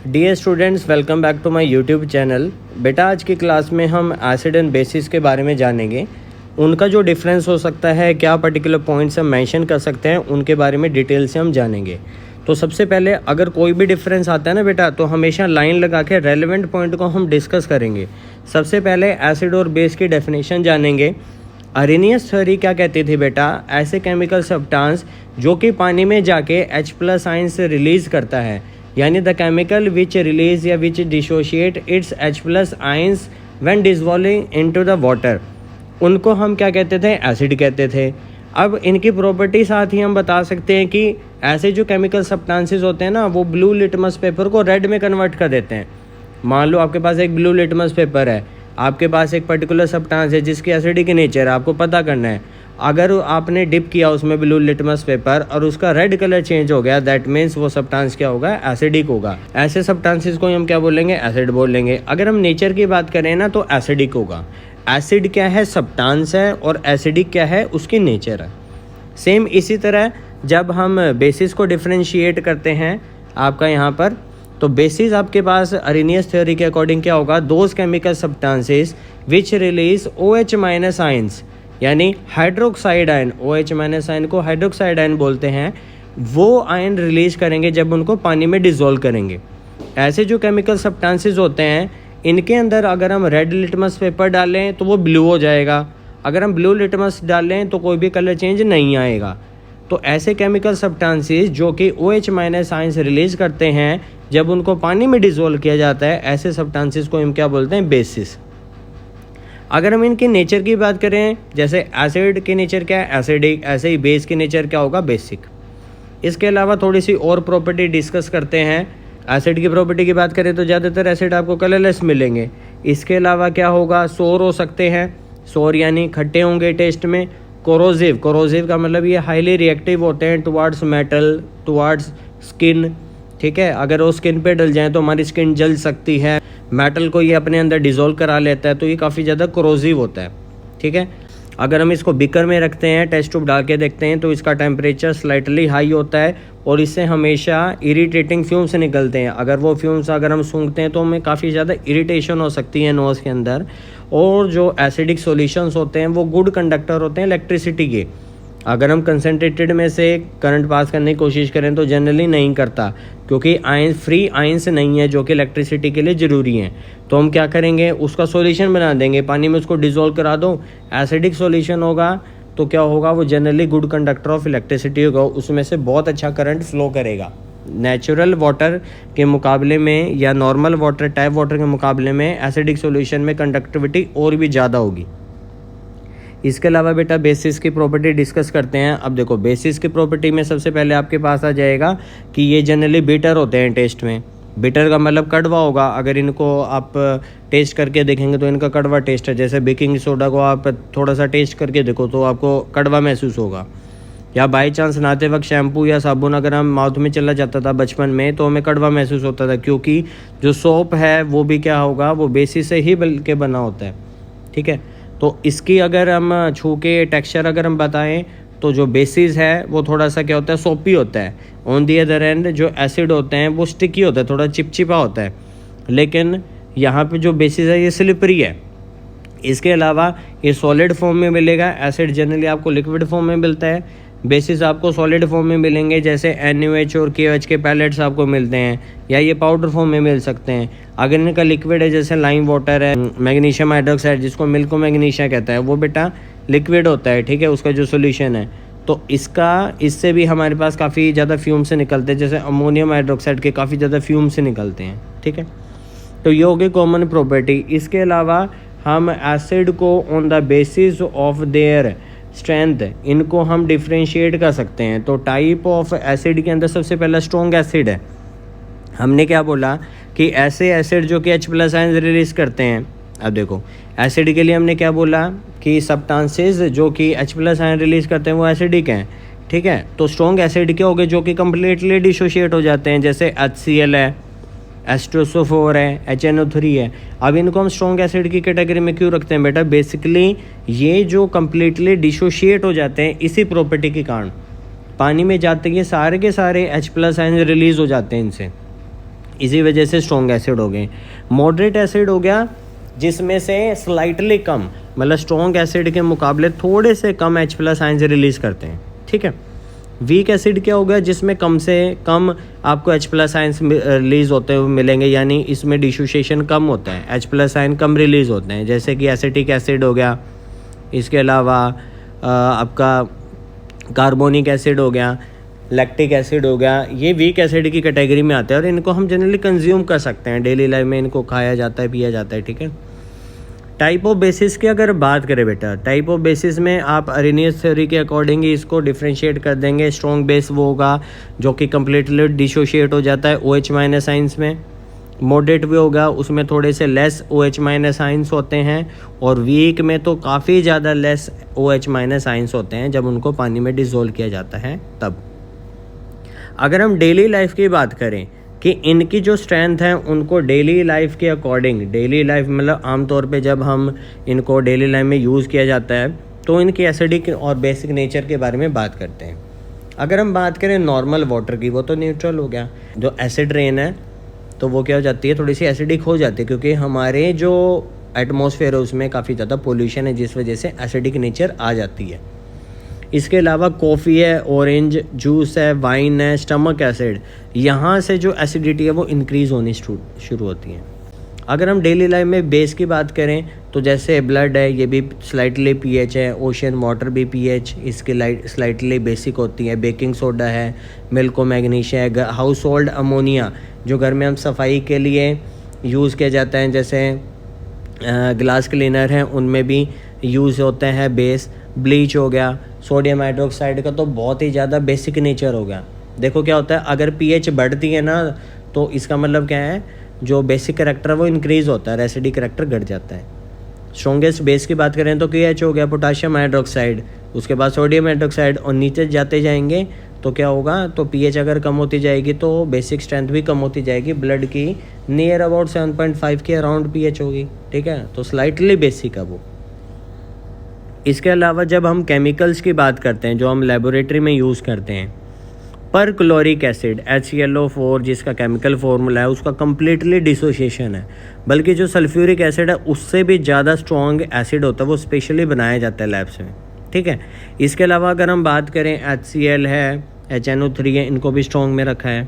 Dear students, welcome back to my YouTube channel. बेटा, आज की क्लास में हम एसिड एंड बेसिस के बारे में जानेंगे। उनका जो डिफरेंस हो सकता है, क्या पर्टिकुलर पॉइंट्स हम मेंशन कर सकते हैं, उनके बारे में डिटेल से हम जानेंगे। तो सबसे पहले अगर कोई भी डिफरेंस आता है ना बेटा, तो हमेशा लाइन लगा के रेलेवेंट पॉइंट को हम डिस्कस करेंगे। सबसे पहले एसिड और बेस की डेफिनेशन जानेंगे। अरेनियस थ्योरी क्या कहती थी बेटा? ऐसे केमिकल सब्सटेंस जो कि पानी में जाके H+ आयंस रिलीज करता है, यानी द केमिकल विच रिलीज या which dissociate its H+ ions when dissolving into the water, उनको हम क्या कहते थे? एसिड कहते थे। अब इनकी प्रॉपर्टी साथ ही हम बता सकते हैं कि ऐसे जो केमिकल सब्सटेंसेस होते हैं ना, वो ब्लू लिटमस पेपर को रेड में कन्वर्ट कर देते हैं। मान लो आपके पास एक ब्लू लिटमस पेपर है, आपके पास एक पर्टिकुलर सब्सटेंस है जिसकी एसिडिक नेचर है, आपको पता करना है। अगर आपने डिप किया उसमें ब्लू लिटमस पेपर और उसका रेड कलर चेंज हो गया, दैट मीन्स वो सब्सटेंस क्या होगा? एसिडिक होगा। ऐसे सब्सटेंसेस को हम क्या बोलेंगे? एसिड बोलेंगे। अगर हम नेचर की बात करें ना, तो एसिडिक होगा। एसिड क्या है? सब्सटेंस है, और एसिडिक क्या है? उसकी नेचर है। सेम इसी तरह जब हम बेसिस को डिफ्रेंशिएट करते हैं आपका यहाँ पर, तो बेसिस आपके पास अरेनियस थ्योरी के अकॉर्डिंग क्या होगा? Those chemical substances which release OH- ions, यानी हाइड्रोक्साइड आयन। OH- आयन को हाइड्रोक्साइड आयन बोलते हैं। वो आयन रिलीज करेंगे जब उनको पानी में डिसॉल्व करेंगे। ऐसे जो केमिकल सब्सटेंसेस होते हैं, इनके अंदर अगर हम रेड लिटमस पेपर डालें तो वो ब्लू हो जाएगा, अगर हम ब्लू लिटमस डालें तो कोई भी कलर चेंज नहीं आएगा। तो ऐसे केमिकल सब्सटेंसेस जो कि OH- आयंस रिलीज करते हैं जब उनको पानी में डिसॉल्व किया जाता है, ऐसे सब्सटेंसेस को हम क्या बोलते हैं? बेसिस। अगर हम इनकी नेचर की बात करें, जैसे एसिड की नेचर क्या है? एसिडिक। ऐसे ही बेस की नेचर क्या होगा? बेसिक। इसके अलावा थोड़ी सी और प्रॉपर्टी डिस्कस करते हैं। एसिड की प्रॉपर्टी की बात करें तो ज़्यादातर एसिड आपको कलरलेस मिलेंगे। इसके अलावा क्या होगा? सोर हो सकते हैं। सोर यानी खट्टे होंगे टेस्ट में। कोरोसिव। कोरोसिव का मतलब ये हाईली रिएक्टिव होते हैं टुवार्ड्स मेटल, टुवार्ड्स स्किन। ठीक है, अगर वो स्किन पे डल जाए तो हमारी स्किन जल सकती है। मेटल को ये अपने अंदर डिसॉल्व करा लेता है, तो ये काफ़ी ज़्यादा कोरोसिव होता है। ठीक है, अगर हम इसको बीकर में रखते हैं, टेस्ट ट्यूब डाल के देखते हैं, तो इसका टेम्परेचर स्लाइटली हाई होता है और इससे हमेशा इरिटेटिंग फ्यूम्स निकलते हैं। अगर वो फ्यूम्स अगर हम सूंघते हैं तो हमें काफ़ी ज़्यादा इरिटेशन हो सकती है नोज़ के अंदर। और जो एसिडिक सॉल्यूशंस होते हैं वो गुड कंडक्टर होते हैं इलेक्ट्रिसिटी के। अगर हम कंसनट्रेटेड में से करंट पास करने की कोशिश करें तो जनरली नहीं करता, क्योंकि आयन फ्री आयंस नहीं है जो कि इलेक्ट्रिसिटी के लिए ज़रूरी हैं। तो हम क्या करेंगे? उसका सॉल्यूशन बना देंगे, पानी में उसको डिसॉल्व करा दो। एसिडिक सॉल्यूशन होगा तो क्या होगा? वो generally good conductor of electricity होगा, उसमें से बहुत अच्छा करंट फ्लो करेगा। नेचुरल वाटर के मुकाबले में या नॉर्मल वाटर, टैप वाटर के मुकाबले में एसिडिक सॉल्यूशन में कंडक्टिविटी और भी ज़्यादा होगी। इसके अलावा बेटा बेसिस की प्रॉपर्टी डिस्कस करते हैं। अब देखो, बेसिस की प्रॉपर्टी में सबसे पहले आपके पास आ जाएगा कि ये जनरली बिटर होते हैं टेस्ट में। बिटर का मतलब कड़वा होगा। अगर इनको आप टेस्ट करके देखेंगे तो इनका कड़वा टेस्ट है। जैसे बेकिंग सोडा को आप थोड़ा सा टेस्ट करके देखो तो आपको कड़वा महसूस होगा। या बाई चांस नहाते वक्त शैम्पू या साबुन अगर हम माउथ में चला जाता था बचपन में, तो हमें कड़वा महसूस होता था, क्योंकि जो सोप है वो भी क्या होगा? वो बेसिस से ही बल्कि बना होता है। ठीक है, तो इसकी अगर हम छू के टेक्सचर अगर हम बताएं तो जो बेसिस है वो थोड़ा सा क्या होता है? सोपी होता है। ऑन दी अदर एंड जो एसिड होते हैं वो स्टिकी होता है, थोड़ा चिपचिपा होता है। लेकिन यहाँ पे जो बेसिस है ये स्लिपरी है। इसके अलावा ये सॉलिड फॉर्म में मिलेगा। एसिड जनरली आपको लिक्विड फॉर्म में मिलता है, बेसिस आपको सॉलिड फॉर्म में मिलेंगे। जैसे NaOH और KOH के पैलेट्स आपको मिलते हैं, या ये पाउडर फॉर्म में मिल सकते हैं। अगर इनका लिक्विड है, जैसे लाइम वाटर है, मैग्नीशियम हाइड्रोक्साइड जिसको मिल्को मैग्नीशिया कहता है, वो बेटा लिक्विड होता है। ठीक है, उसका जो सोल्यूशन है, तो इससे भी हमारे पास काफ़ी ज़्यादा फ्यूम से निकलते हैं। जैसे अमोनियम हाइड्रोक्साइड के काफ़ी ज़्यादा फ्यूम से निकलते हैं। ठीक है, तो ये हो गई कॉमन प्रॉपर्टी। इसके अलावा हम एसिड को on the basis of their strength, इनको हम डिफ्रेंशिएट कर सकते हैं। तो टाइप ऑफ एसिड के अंदर सबसे पहला स्ट्रॉन्ग एसिड है। हमने क्या बोला कि ऐसे एसिड जो कि H+ आयन रिलीज करते हैं। अब देखो, एसिड के लिए हमने क्या बोला कि सब्सटेंसेस जो कि H+ आयन रिलीज करते हैं वो एसिडिक हैं। ठीक है, तो स्ट्रॉन्ग एसिड क्या हो गए? जो कि कम्प्लीटली डिसोशिएट हो जाते हैं, जैसे HCl है, H2SO4 है, HNO3 है। अब इनको हम स्ट्रॉन्ग एसिड की कैटेगरी में क्यों रखते हैं बेटा? बेसिकली ये जो कम्प्लीटली डिसोशिएट हो जाते हैं इसी प्रॉपर्टी के कारण, पानी में जाते ही सारे के सारे H+ आयन रिलीज हो जाते हैं इनसे। इसी वजह से स्ट्रॉन्ग एसिड हो गए। मॉडरेट एसिड हो गया जिसमें से स्लाइटली कम, मतलब स्ट्रॉन्ग एसिड के मुकाबले थोड़े से कम H+ आयंस रिलीज़ करते हैं, ठीक है। वीक एसिड क्या होगा, जिसमें कम से कम आपको H+ आयंस रिलीज़ होते हुए मिलेंगे, यानी इसमें डिसोसिएशन कम होता है, H+ आयन कम रिलीज़ होते हैं, जैसे कि एसिटिक एसिड हो गया, इसके अलावा आपका कार्बोनिक एसिड हो गया, लैक्टिक एसिड हो गया। ये वीक एसिड की कैटेगरी में आते हैं और इनको हम जनरली कंज्यूम कर सकते हैं, डेली लाइफ में इनको खाया जाता है, पिया जाता है, ठीक है। टाइप ऑफ बेसिस की अगर बात करें बेटा, टाइप ऑफ बेसिस में आप अरेनियस थ्योरी के अकॉर्डिंग ही इसको डिफ्रेंशिएट कर देंगे। स्ट्रॉन्ग बेस वो होगा जो कि कम्प्लीटली डिसोशिएट हो जाता है OH- आयंस में। मॉडरेट भी होगा, उसमें थोड़े से लेस OH- आयंस होते हैं, और वीक में तो काफ़ी ज़्यादा लेस OH- आयंस होते हैं जब उनको पानी में डिसोल्व किया जाता है तब। अगर हम डेली लाइफ की बात करें कि इनकी जो स्ट्रेंथ है उनको डेली लाइफ के अकॉर्डिंग, डेली लाइफ मतलब आमतौर पे जब हम इनको डेली लाइफ में यूज़ किया जाता है तो इनकी एसिडिक और बेसिक नेचर के बारे में बात करते हैं। अगर हम बात करें नॉर्मल वाटर की, वो तो न्यूट्रल हो गया। जो एसिड रेन है तो वो क्या हो जाती है, थोड़ी सी एसिडिक हो जाती है, क्योंकि हमारे जो एटमॉस्फेयर है उसमें काफ़ी ज़्यादा पोल्यूशन है, जिस वजह से एसिडिक नेचर आ जाती है। इसके अलावा कॉफ़ी है, ऑरेंज जूस है, वाइन है, स्टमक एसिड, यहाँ से जो एसिडिटी है वो इंक्रीज़ होनी शुरू होती है। अगर हम डेली लाइफ में बेस की बात करें तो जैसे ब्लड है, ये भी स्लाइटली pH है, ओशन वाटर भी pH इसकी स्लाइटली बेसिक होती है। बेकिंग सोडा है, मिल्क और मैग्नीशिया है, हाउस होल्ड अमोनिया जो घर में हम सफाई के लिए यूज़ किया जाता है, जैसे ग्लास क्लीनर हैं उनमें भी यूज़ होते हैं बेस। ब्लीच हो गया, सोडियम हाइड्रोक्साइड का तो बहुत ही ज़्यादा बेसिक नेचर हो गया। देखो क्या होता है, अगर pH बढ़ती है ना तो इसका मतलब क्या है, जो बेसिक करैक्टर है वो इंक्रीज़ होता है, एसिडिक करैक्टर घट जाता है। स्ट्रॉन्गेस्ट बेस की बात करें तो KH हो गया, पोटाशियम हाइड्रोक्साइड, उसके बाद सोडियम हाइड्रोक्साइड, और नीचे जाते जाएंगे तो क्या होगा, तो pH अगर कम होती जाएगी तो बेसिक स्ट्रेंथ भी कम होती जाएगी। ब्लड की नियर अबाउट 7.5 के अराउंड pH होगी, ठीक है, तो स्लाइटली बेसिक है वो। इसके अलावा जब हम केमिकल्स की बात करते हैं जो हम लेबोरेटरी में यूज़ करते हैं, पर क्लोरिक एसिड HClO4 जिसका केमिकल फार्मूला है उसका कम्प्लीटली डिसोसिएशन है, बल्कि जो सल्फ्यूरिक एसिड है उससे भी ज़्यादा स्ट्रॉन्ग एसिड होता है, वो स्पेशली बनाया जाता है लैब्स में, ठीक है। इसके अलावा अगर हम बात करें HCl है, HNO3 है, इनको भी स्ट्रॉन्ग में रखा है।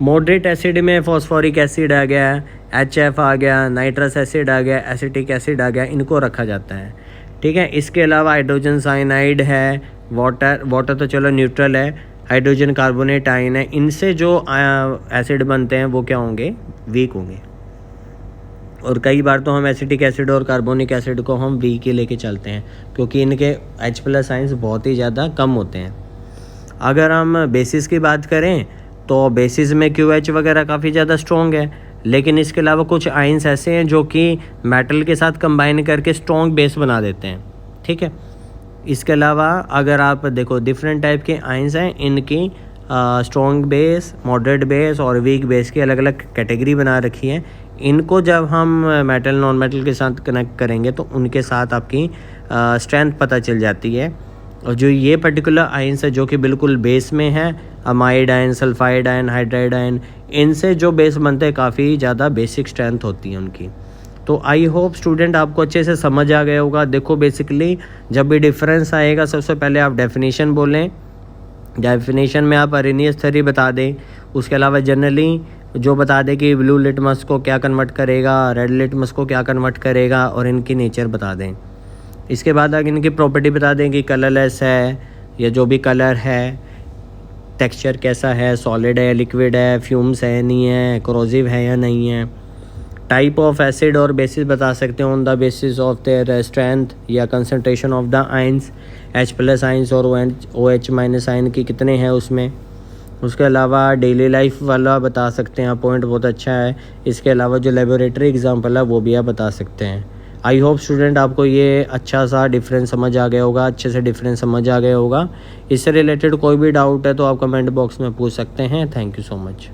मॉडरेट एसिड में फॉस्फोरिक एसिड आ गया, HF आ गया, नाइट्रस एसिड आ गया, एसिटिक एसिड आ गया, इनको रखा जाता है, ठीक है। इसके अलावा हाइड्रोजन साइनाइड है, वाटर तो चलो न्यूट्रल है, हाइड्रोजन कार्बोनेट आयन है, इनसे जो एसिड बनते हैं वो क्या होंगे, वीक होंगे। और कई बार तो हम एसिटिक एसिड और कार्बोनिक एसिड को हम वीक ही लेके चलते हैं, क्योंकि इनके H+ आयंस बहुत ही ज़्यादा कम होते हैं। अगर हम बेसिस की बात करें तो बेसिस में QH वगैरह काफ़ी ज़्यादा स्ट्रॉन्ग है, लेकिन इसके अलावा कुछ आयंस ऐसे हैं जो कि मेटल के साथ कंबाइन करके स्ट्रॉन्ग बेस बना देते हैं, ठीक है। इसके अलावा अगर आप देखो डिफरेंट टाइप के आयंस हैं, इनकी स्ट्रॉन्ग बेस, मॉडरेट बेस और वीक बेस की अलग अलग कैटेगरी बना रखी है। इनको जब हम मेटल नॉन मेटल के साथ कनेक्ट करेंगे तो उनके साथ आपकी स्ट्रेंथ पता चल जाती है। और जो ये पर्टिकुलर आयंस है जो कि बिल्कुल बेस में है, amide ion, sulphide ion, hydride ion, इनसे जो बेस बनते हैं काफ़ी ज़्यादा बेसिक स्ट्रेंथ होती है उनकी। तो आई होप स्टूडेंट आपको अच्छे से समझ आ गया होगा। देखो बेसिकली जब भी डिफरेंस आएगा सबसे पहले आप डेफिनेशन बोलें, डेफिनेशन में आप अरेनियस थ्योरी बता दें, उसके अलावा जनरली जो बता दें कि ब्लू लिटमस को क्या कन्वर्ट करेगा, रेड लिटमस को क्या कन्वर्ट करेगा, और इनकी नेचर बता दें। इसके बाद आगे इनकी प्रॉपर्टी बता दें कि कलरलेस है या जो भी कलर है, टेक्सचर कैसा है, सॉलिड है, लिक्विड है, फ्यूम्स है नहीं है, कोरोसिव है या नहीं है। टाइप ऑफ एसिड और बेसिस बता सकते हैं on the basis of their strength या concentration of the ions, H+ ions और OH- आयन की कितने हैं उसमें। उसके अलावा डेली लाइफ वाला बता सकते हैं, पॉइंट बहुत अच्छा है। इसके अलावा जो लेबोरेटरी एग्जांपल है वो भी आप बता सकते हैं। आई होप स्टूडेंट आपको ये अच्छा सा डिफरेंस समझ आ गया होगा, अच्छे से डिफरेंस समझ आ गया होगा। इससे रिलेटेड कोई भी डाउट है तो आप कमेंट बॉक्स में पूछ सकते हैं। Thank you so much.